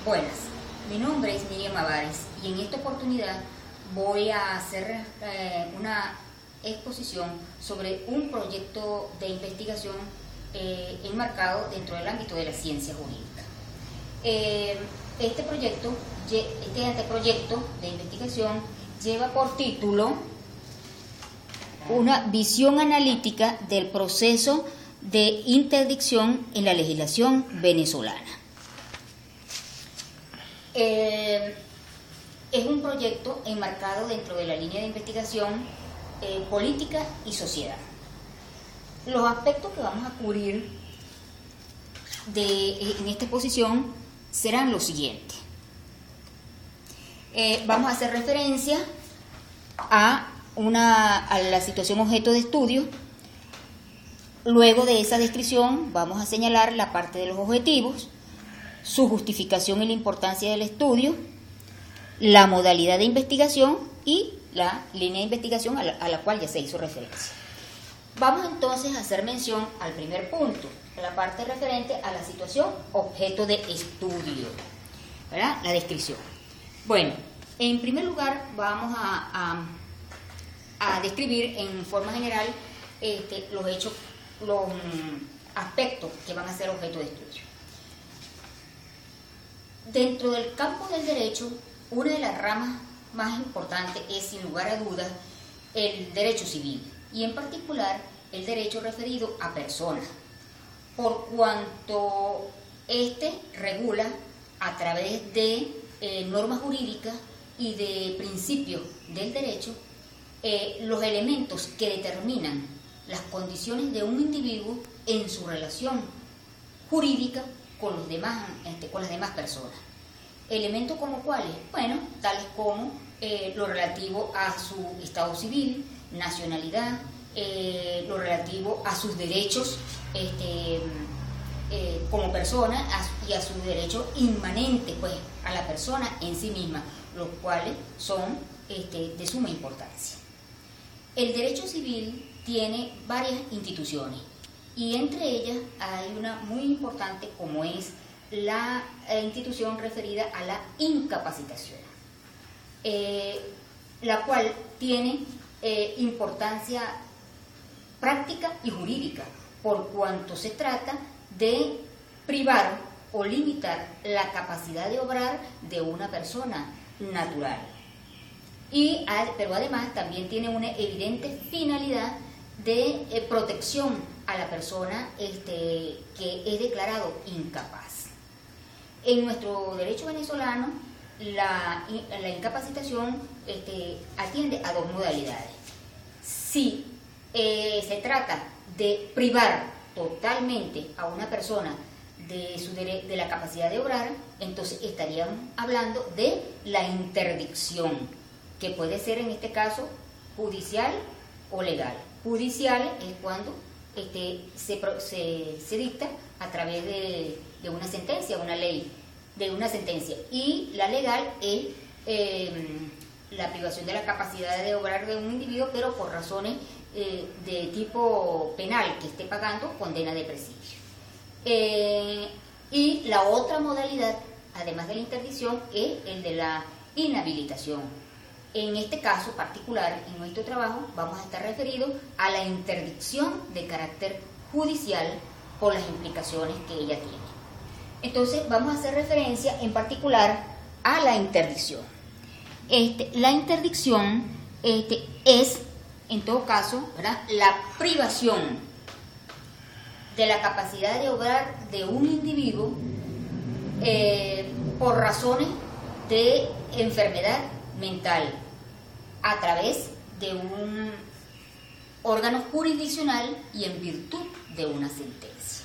Buenas, mi nombre es Miriam Avares y en esta oportunidad voy a hacer una exposición sobre un proyecto de investigación enmarcado dentro del ámbito de la ciencia jurídica. Este anteproyecto de investigación lleva por título una visión analítica del proceso de interdicción en la legislación venezolana. Es un proyecto enmarcado dentro de la línea de investigación política y sociedad. Los aspectos que vamos a cubrir en esta exposición serán los siguientes. Vamos a hacer referencia a la situación objeto de estudio. Luego de esa descripción vamos a señalar la parte de los objetivos, su justificación y la importancia del estudio, la modalidad de investigación y la línea de investigación a la cual ya se hizo referencia. Vamos entonces a hacer mención al primer punto, la parte referente a la situación objeto de estudio, ¿verdad? La descripción. Bueno, en primer lugar vamos a describir en forma general los aspectos que van a ser objeto de estudio. Dentro del campo del derecho, una de las ramas más importantes es, sin lugar a dudas, el derecho civil, y en particular el derecho referido a personas, por cuanto este regula a través de normas jurídicas y de principios del derecho los elementos que determinan las condiciones de un individuo en su relación jurídica con las demás personas. Elementos como cuáles, bueno, tales como lo relativo a su estado civil, nacionalidad, lo relativo a sus derechos como persona y a sus derechos inmanentes, pues, a la persona en sí misma, los cuales son de suma importancia. El derecho civil tiene varias instituciones y entre ellas hay una muy importante, como es la institución referida a la incapacitación, la cual tiene importancia práctica y jurídica, por cuanto se trata de privar o limitar la capacidad de obrar de una persona natural. Pero además también tiene una evidente finalidad de protección a la persona que es declarado incapaz. En nuestro derecho venezolano, la incapacitación atiende a dos modalidades. Si se trata de privar totalmente a una persona de la capacidad de obrar, entonces estaríamos hablando de la interdicción, que puede ser en este caso judicial o legal. Judicial es cuando se dicta a través de una sentencia, una ley, de una sentencia, y la legal es la privación de la capacidad de obrar de un individuo, pero por razones de tipo penal, que esté pagando condena de presidio. Y la otra modalidad, además de la interdicción, es el de la inhabilitación. En este caso particular, en nuestro trabajo, vamos a estar referidos a la interdicción de carácter judicial por las implicaciones que ella tiene. Entonces, vamos a hacer referencia en particular a la interdicción. La interdicción es, en todo caso, ¿verdad?, la privación de la capacidad de obrar de un individuo por razones de enfermedad mental a través de un órgano jurisdiccional y en virtud de una sentencia.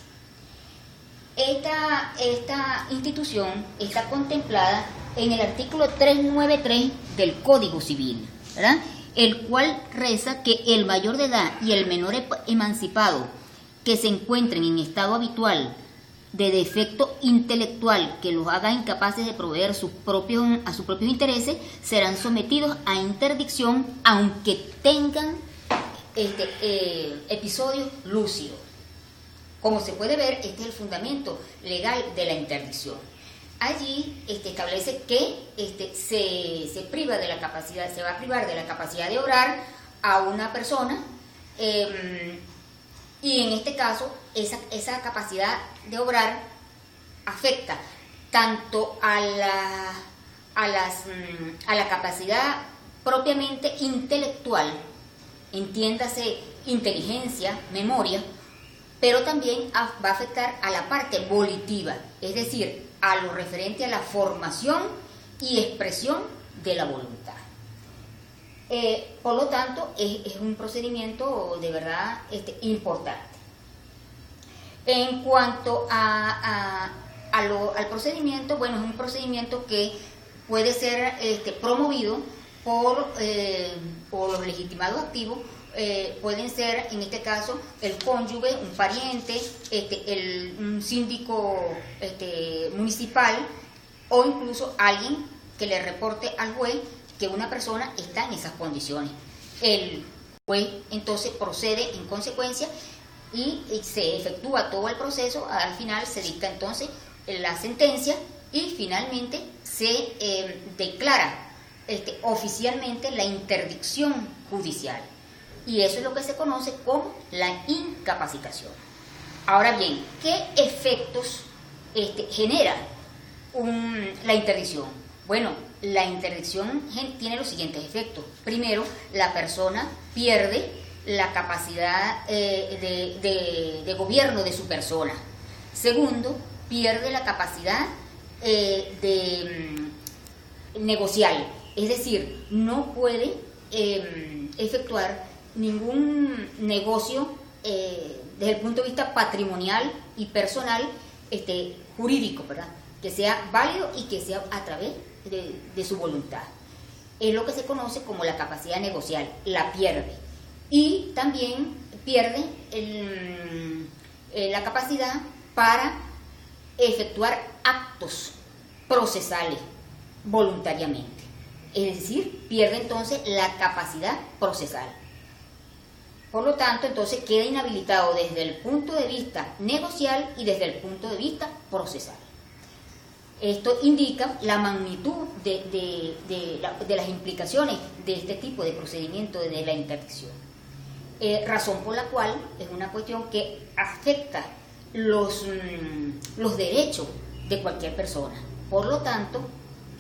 Esta institución está contemplada en el artículo 393 del Código Civil, ¿verdad?, el cual reza que el mayor de edad y el menor emancipado que se encuentren en estado habitual de defecto intelectual que los haga incapaces de proveer a sus propios intereses serán sometidos a interdicción aunque tengan episodios lúcidos. Como se puede ver, este es el fundamento legal de la interdicción. allí establece que se priva de la capacidad, se va a privar de la capacidad de obrar a una persona, y en este caso esa capacidad de obrar afecta tanto a la capacidad propiamente intelectual, entiéndase inteligencia, memoria, pero también va a afectar a la parte volitiva, es decir, a lo referente a la formación y expresión de la voluntad. Por lo tanto, es un procedimiento de verdad importante. En cuanto al procedimiento, bueno, es un procedimiento que puede ser promovido por los legitimados activos. Pueden ser, en este caso, el cónyuge, un pariente, un síndico municipal, o incluso alguien que le reporte al juez que una persona está en esas condiciones. El juez entonces procede en consecuencia y se efectúa todo el proceso. Al final se dicta entonces la sentencia y finalmente se declara oficialmente la interdicción judicial. Y eso es lo que se conoce como la incapacitación. Ahora bien, ¿qué efectos genera la interdicción? Bueno, la interdicción tiene los siguientes efectos. Primero, la persona pierde la capacidad de gobierno de su persona. Segundo, pierde la capacidad de negociar, es decir, no puede efectuar ningún negocio desde el punto de vista patrimonial y personal jurídico, ¿verdad?, que sea válido y que sea a través de su voluntad. Es lo que se conoce como la capacidad negocial, la pierde. Y también pierde la capacidad para efectuar actos procesales voluntariamente. Es decir, pierde entonces la capacidad procesal. Por lo tanto, entonces queda inhabilitado desde el punto de vista negocial y desde el punto de vista procesal. Esto indica la magnitud de las implicaciones de este tipo de procedimiento de la interdicción. Razón por la cual es una cuestión que afecta los derechos de cualquier persona. Por lo tanto,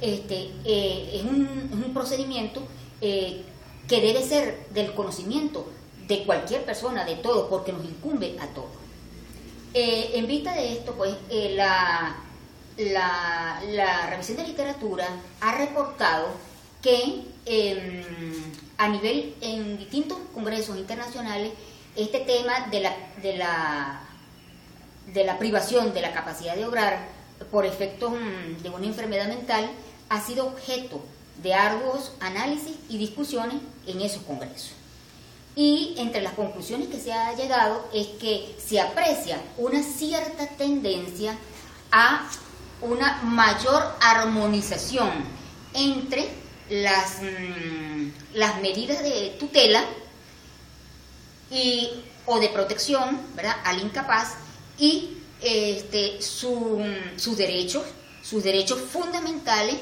es un procedimiento que debe ser del conocimiento de cualquier persona, de todos, porque nos incumbe a todos. En vista de esto, pues, la revisión de literatura ha reportado que a nivel, en distintos congresos internacionales, este tema de la privación de la capacidad de obrar por efectos de una enfermedad mental ha sido objeto de arduos análisis y discusiones en esos congresos. Y entre las conclusiones que se ha llegado es que se aprecia una cierta tendencia a una mayor armonización entre las medidas de tutela o de protección, ¿verdad?, al incapaz y sus derechos fundamentales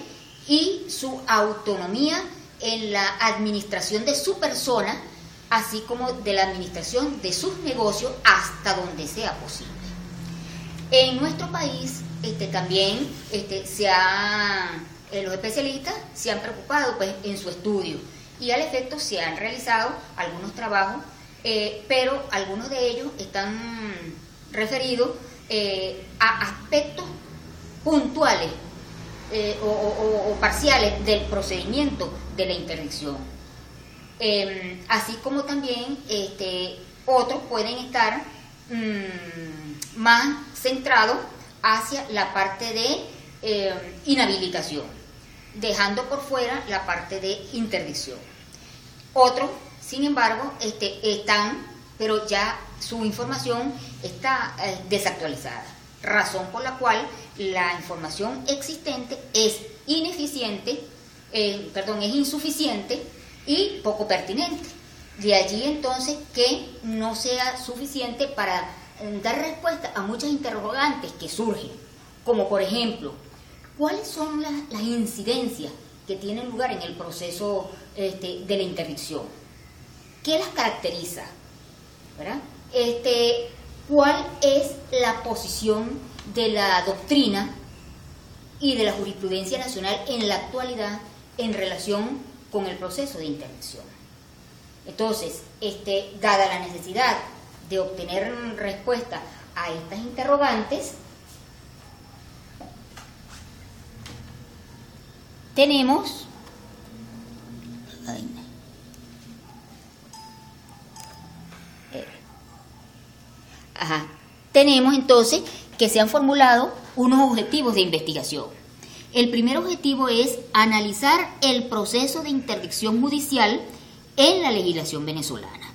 y su autonomía en la administración de su persona, así como de la administración de sus negocios hasta donde sea posible. En nuestro país también los especialistas se han preocupado, pues, en su estudio, y al efecto se han realizado algunos trabajos, pero algunos de ellos están referidos a aspectos puntuales o parciales del procedimiento de la interdicción. Así como también otros pueden estar más centrados hacia la parte de inhabilitación, dejando por fuera la parte de interdicción. Otros, sin embargo, están, pero ya su información está desactualizada, razón por la cual la información existente es insuficiente y poco pertinente. De allí entonces que no sea suficiente para dar respuesta a muchas interrogantes que surgen, como por ejemplo, ¿cuáles son las incidencias que tienen lugar en el proceso de la interdicción? ¿Qué las caracteriza? ¿Verdad? ¿Cuál es la posición de la doctrina y de la jurisprudencia nacional en la actualidad en relación con el proceso de interdicción? Entonces, dada la necesidad de obtener respuesta a estas interrogantes, tenemos entonces que se han formulado unos objetivos de investigación. El primer objetivo es analizar el proceso de interdicción judicial en la legislación venezolana.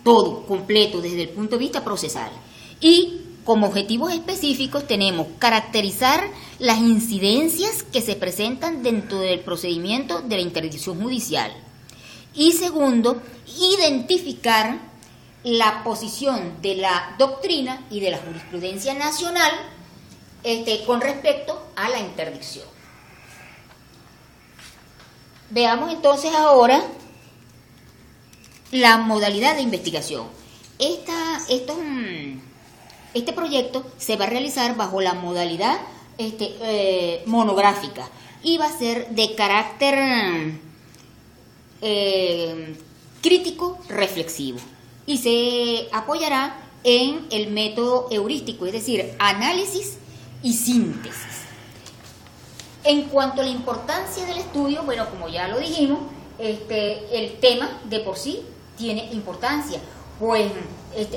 Todo, completo, desde el punto de vista procesal. Y como objetivos específicos tenemos caracterizar las incidencias que se presentan dentro del procedimiento de la interdicción judicial. Y segundo, identificar la posición de la doctrina y de la jurisprudencia nacional con respecto a la interdicción. Veamos entonces ahora la modalidad de investigación. Este proyecto se va a realizar bajo la modalidad monográfica y va a ser de carácter crítico reflexivo y se apoyará en el método heurístico, es decir, análisis y síntesis. En cuanto a la importancia del estudio, bueno, como ya lo dijimos, el tema de por sí tiene importancia, pues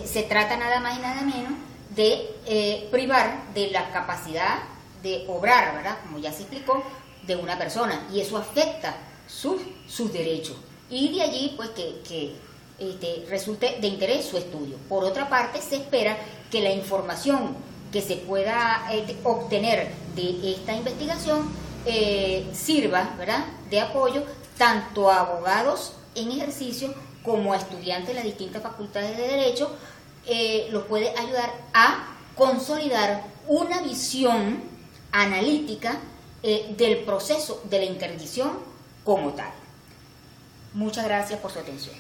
se trata nada más y nada menos de privar de la capacidad de obrar, ¿verdad? Como ya se explicó, de una persona, y eso afecta sus derechos, y de allí pues que resulte de interés su estudio. Por otra parte, se espera que la información que se pueda obtener de esta investigación sirva, ¿verdad?, de apoyo tanto a abogados en ejercicio como a estudiantes de las distintas facultades de Derecho. Los puede ayudar a consolidar una visión analítica del proceso de la interdicción como tal. Muchas gracias por su atención.